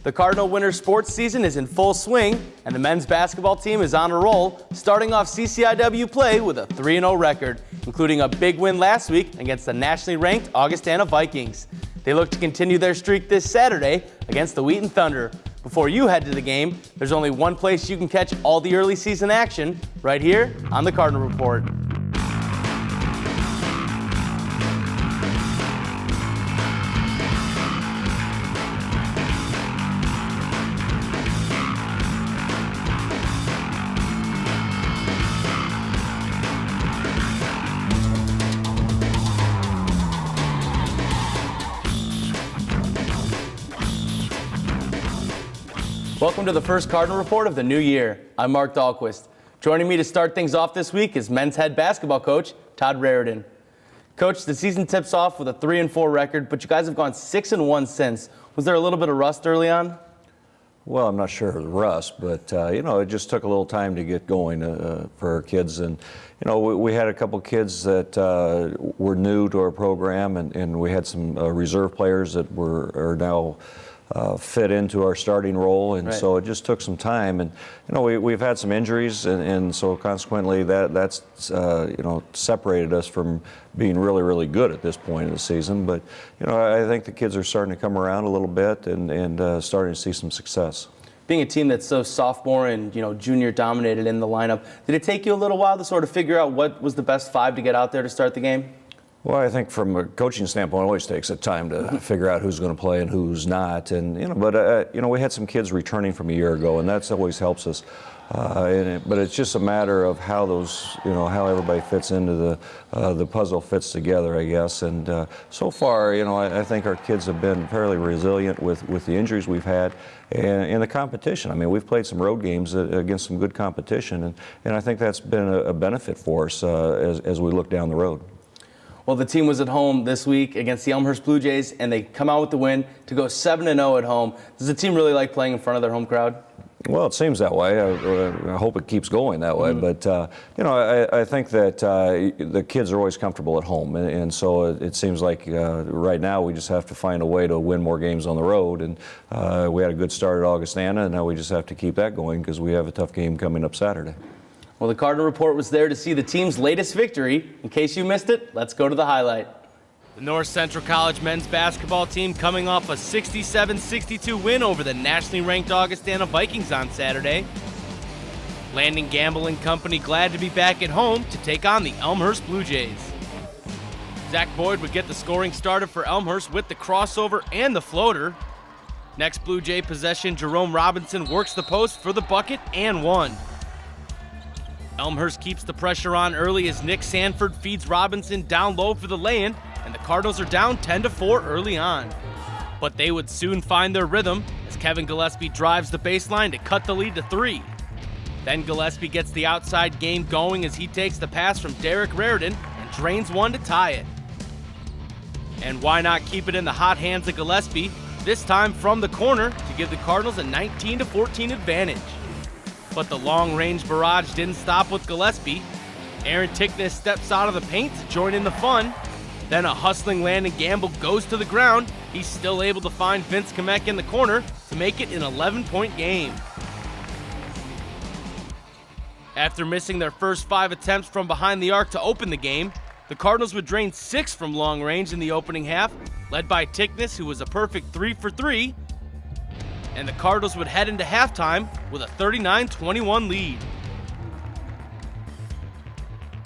The Cardinal winter sports season is in full swing, and the men's basketball team is on a roll, starting off CCIW play with a 3-0 record, including a big win last week against the nationally ranked Augustana Vikings. They look to continue their streak this Saturday against the Wheaton Thunder. Before you head to the game, there's only one place you can catch all the early season action, right here on the Cardinal Report. Welcome to the first Cardinal Report of the new year. I'm Marc Dahlquist. Joining me to start things off this week is men's head basketball coach, Todd Raridon. Coach, the season tips off with a 3-4 record, but you guys have gone 6-1 since. Was there a little bit of rust early on? Well, I'm not sure of the rust, but, it just took a little time to get going for our kids. And, we had a couple kids that were new to our program, and we had some reserve players that are now fit into our starting role, and so it just took some time. And we've had some injuries, and so consequently that's separated us from being really, really good at this point in the season. But I think the kids are starting to come around a little bit and starting to see some success. Being a team that's so sophomore and junior dominated in the lineup, did it take you a little while to sort of figure out what was the best five to get out there to start the game? Well, I think from a coaching standpoint, it always takes a time to figure out who's going to play and who's not. And we had some kids returning from a year ago, and that always helps us. But it's just a matter of how how everybody fits into the puzzle fits together, I guess. And so far, I think our kids have been fairly resilient with the injuries we've had and the competition. I mean, we've played some road games against some good competition, and I think that's been a benefit for us as we look down the road. Well, the team was at home this week against the Elmhurst Blue Jays, and they come out with the win to go 7-0 at home. Does the team really like playing in front of their home crowd? Well, it seems that way. I hope it keeps going that way. But, I think that the kids are always comfortable at home. And so it seems like right now we just have to find a way to win more games on the road. And we had a good start at Augustana, and now we just have to keep that going because we have a tough game coming up Saturday. Well, the Cardinal Report was there to see the team's latest victory. In case you missed it, let's go to the highlight. The North Central College men's basketball team coming off a 67-62 win over the nationally ranked Augustana Vikings on Saturday. Landon Gamble and company glad to be back at home to take on the Elmhurst Blue Jays. Zach Boyd would get the scoring started for Elmhurst with the crossover and the floater. Next Blue Jay possession, Jerome Robinson works the post for the bucket and one. Elmhurst keeps the pressure on early as Nick Sanford feeds Robinson down low for the lay-in, and the Cardinals are down 10-4 early on. But they would soon find their rhythm as Kevin Gillespie drives the baseline to cut the lead to 3. Then Gillespie gets the outside game going as he takes the pass from Derek Raridon and drains one to tie it. And why not keep it in the hot hands of Gillespie, this time from the corner to give the Cardinals a 19-14 advantage. But the long-range barrage didn't stop with Gillespie. Aaron Tickness steps out of the paint to join in the fun. Then a hustling Landon Gamble goes to the ground. He's still able to find Vince Kamek in the corner to make it an 11-point game. After missing their first 5 attempts from behind the arc to open the game, the Cardinals would drain 6 from long range in the opening half, led by Tickness, who was a perfect 3 for 3. And the Cardinals would head into halftime with a 39-21 lead.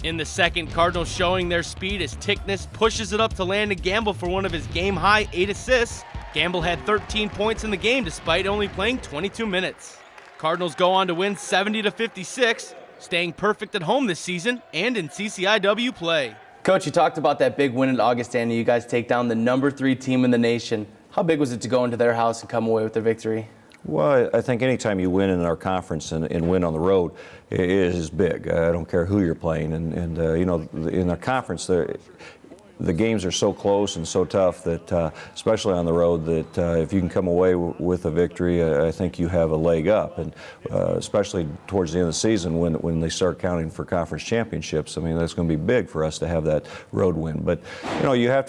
In the second, Cardinals showing their speed as Tickness pushes it up to Landon Gamble for one of his game-high 8 assists. Gamble had 13 points in the game despite only playing 22 minutes. Cardinals go on to win 70-56, staying perfect at home this season and in CCIW play. Coach, you talked about that big win at Augustana. You guys take down the number 3 team in the nation. How big was it to go into their house and come away with the victory? Well, I think anytime you win in our conference and win on the road, it is big. I don't care who you're playing. And in our conference, the games are so close and so tough that, especially on the road, that if you can come away with a victory, I think you have a leg up. And especially towards the end of the season when they start counting for conference championships, I mean, that's going to be big for us to have that road win. But, you have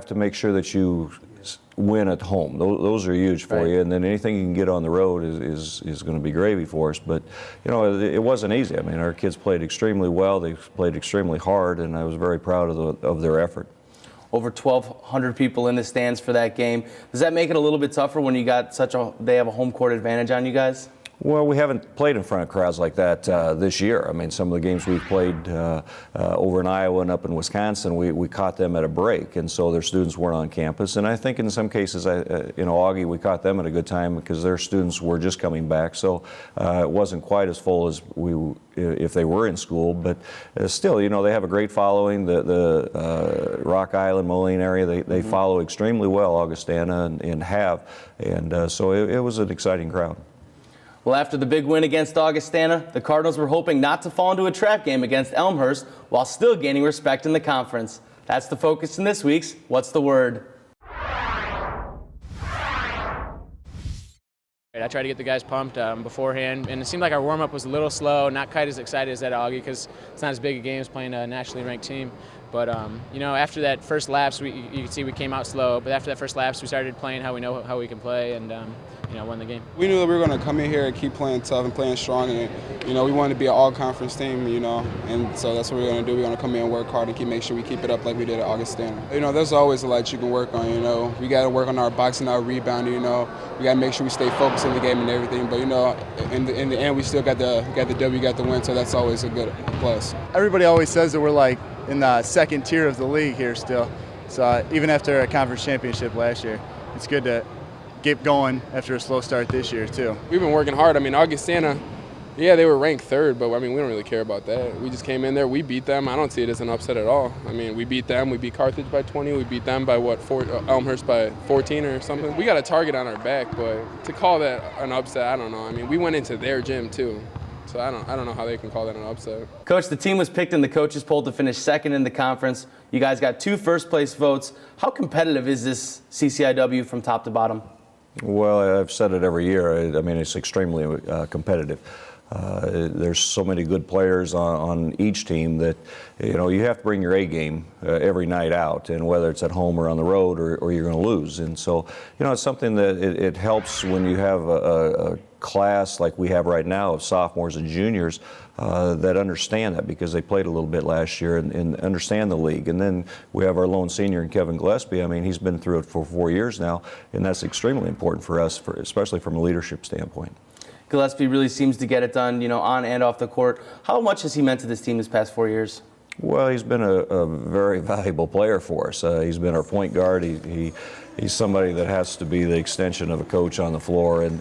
to make sure that you win at home. Those are huge for you, and then anything you can get on the road is going to be gravy for us. But it wasn't easy. I mean, our kids played extremely well. They played extremely hard, and I was very proud of their effort. Over 1,200 people in the stands for that game. Does that make it a little bit tougher when they have a home court advantage on you guys? Well, we haven't played in front of crowds like that this year. I mean, some of the games we've played over in Iowa and up in Wisconsin, we caught them at a break, and so their students weren't on campus. And I think in some cases, Augie, we caught them at a good time because their students were just coming back. So it wasn't quite as full as if they were in school, but still, they have a great following. The Rock Island, Moline area, they follow extremely well Augustana and so it was an exciting crowd. Well, after the big win against Augustana, the Cardinals were hoping not to fall into a trap game against Elmhurst while still gaining respect in the conference. That's the focus in this week's What's the Word? I tried to get the guys pumped beforehand, and it seemed like our warm-up was a little slow, not quite as excited as that Augie because it's not as big a game as playing a nationally ranked team. But, after that first lapse, you can see we came out slow. But after that first lapse, we started playing how we know how we can play and, won the game. We knew that we were going to come in here and keep playing tough and playing strong. And, we wanted to be an all-conference team, and so that's what we're going to do. We're going to come in and work hard and make sure we keep it up like we did at Augustana. There's always a lot you can work on, We got to work on our boxing, our rebounding, We got to make sure we stay focused in the game and everything. But, in the end, we still got the W, got the win, so that's always a good plus. Everybody always says that we're like in the second tier of the league here still. So even after a conference championship last year, it's good to get going after a slow start this year too. We've been working hard. I mean, Augustana, yeah, they were ranked third, but I mean, we don't really care about that. We just came in there, we beat them. I don't see it as an upset at all. I mean, we beat them, we beat Carthage by 20, we beat them by Elmhurst by 14 or something. We got a target on our back, but to call that an upset, I don't know. I mean, we went into their gym too. So I don't know how they can call that an upset. Coach, the team was picked in the coaches poll to finish second in the conference. You guys got 2 first-place votes. How competitive is this CCIW from top to bottom? Well, I've said it every year. I mean, it's extremely competitive. There's so many good players on each team that, you have to bring your A game every night out, and whether it's at home or on the road or you're going to lose. And so, it's something that it helps when you have a class like we have right now of sophomores and juniors that understand that because they played a little bit last year and understand the league. And then we have our lone senior in Kevin Gillespie. I mean, he's been through it for 4 years now, and that's extremely important for us, especially from a leadership standpoint. Gillespie really seems to get it done, on and off the court. How much has he meant to this team this past 4 years? Well, he's been a very valuable player for us. He's been our point guard. He's somebody that has to be the extension of a coach on the floor, and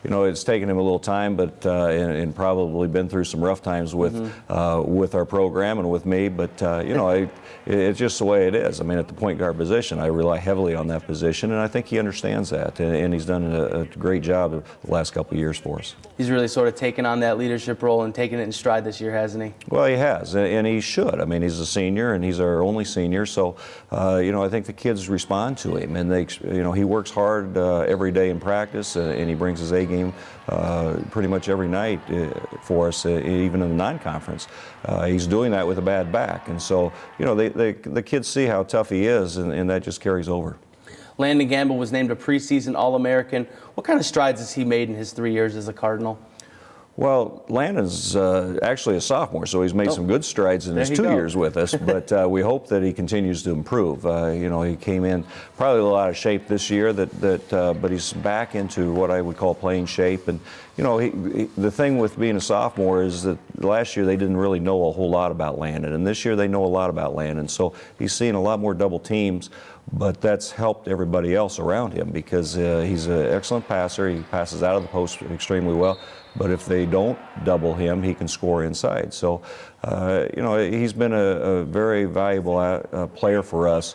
it's taken him a little time, but and probably been through some rough times with our program and with me. But it's just the way it is. I mean, at the point guard position, I rely heavily on that position, and I think he understands that, and he's done a great job the last couple of years for us. He's really sort of taken on that leadership role and taken it in stride this year, hasn't he? Well, he has, and he should. I mean, he's a senior, and he's our only senior, so I think the kids respond to him. And he works hard every day in practice, and he brings his A game pretty much every night for us, even in the non-conference. He's doing that with a bad back, and so the kids see how tough he is, and that just carries over. Landon Gamble was named a preseason All-American. What kind of strides has he made in his 3 years as a Cardinal? Well, Landon's actually a sophomore, so he's made some good strides in his 2 years with us, but we hope that he continues to improve. He came in probably a little out of shape this year, but he's back into what I would call playing shape. And, the thing with being a sophomore is that last year they didn't really know a whole lot about Landon, and this year they know a lot about Landon. So he's seeing a lot more double teams, but that's helped everybody else around him because he's an excellent passer. He passes out of the post extremely well. But if they don't double him, he can score inside. So, he's been a very valuable player for us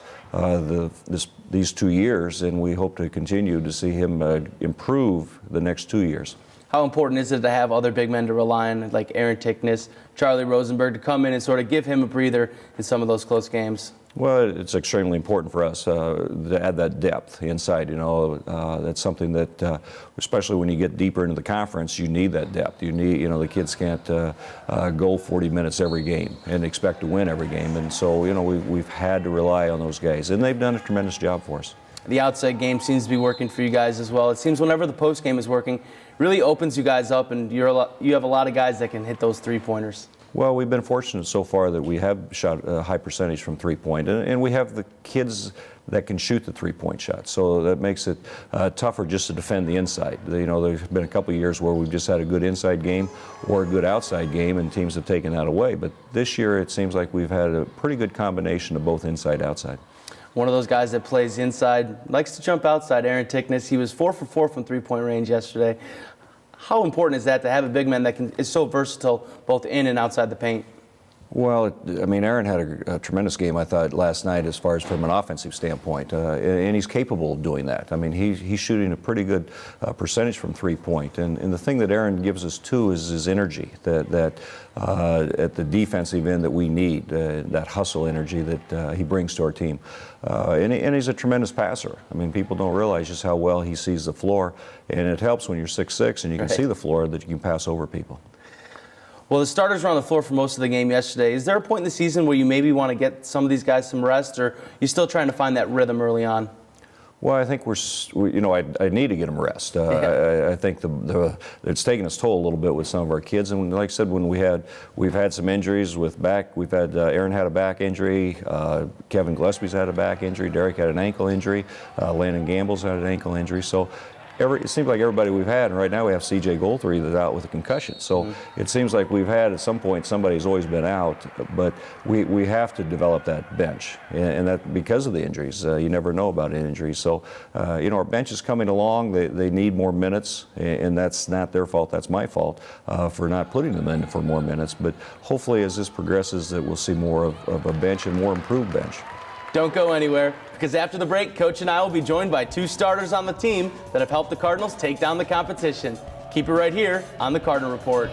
these 2 years, and we hope to continue to see him improve the next 2 years. How important is it to have other big men to rely on, like Aaron Tickness, Charlie Rosenberg, to come in and sort of give him a breather in some of those close games? Well, it's extremely important for us to add that depth inside. That's something that, especially when you get deeper into the conference, you need that depth. You need, the kids can't go 40 minutes every game and expect to win every game. And so, we've had to rely on those guys, and they've done a tremendous job for us. The outside game seems to be working for you guys as well. It seems whenever the post game is working, really opens you guys up, and you have a lot of guys that can hit those three-pointers. Well, we've been fortunate so far that we have shot a high percentage from three-point, and we have the kids that can shoot the three-point shot. So that makes it tougher just to defend the inside. You know, there's been a couple of years where we've just had a good inside game or a good outside game, and teams have taken that away. But this year it seems like we've had a pretty good combination of both inside outside. One of those guys that plays inside, likes to jump outside, Aaron Tickness. He was 4 for 4 from three-point range yesterday. How important is that to have a big man that is so versatile both in and outside the paint? Well, I mean, Aaron had a tremendous game, I thought, last night as far as from an offensive standpoint, and he's capable of doing that. I mean, he's shooting a pretty good percentage from three-point, and the thing that Aaron gives us, too, is his energy, that at the defensive end that we need, that hustle energy that he brings to our team. And he's a tremendous passer. I mean, people don't realize just how well he sees the floor, and it helps when you're 6'6" and you can see the floor that you can pass over people. Well, the starters were on the floor for most of the game yesterday. Is there a point in the season where you maybe want to get some of these guys some rest, or you're still trying to find that rhythm early on? Well, I think I need to get them rest. I think it's taken its toll a little bit with some of our kids, and like I said, when we've had some injuries with back. We've had Aaron had a back injury, Kevin Gillespie's had a back injury, Derek had an ankle injury, Landon Gamble's had an ankle injury. So it seems like everybody we've had, and right now we have C.J. Goldthry that's out with a concussion. So it seems like we've had at some point somebody's always been out, but we have to develop that bench, and that because of the injuries. You never know about an injury. So our bench is coming along. They need more minutes, and that's not their fault. That's my fault for not putting them in for more minutes. But hopefully, as this progresses, that we'll see more of a bench and more improved bench. Don't go anywhere, because after the break, Coach and I will be joined by 2 starters on the team that have helped the Cardinals take down the competition. Keep it right here on the Cardinal Report.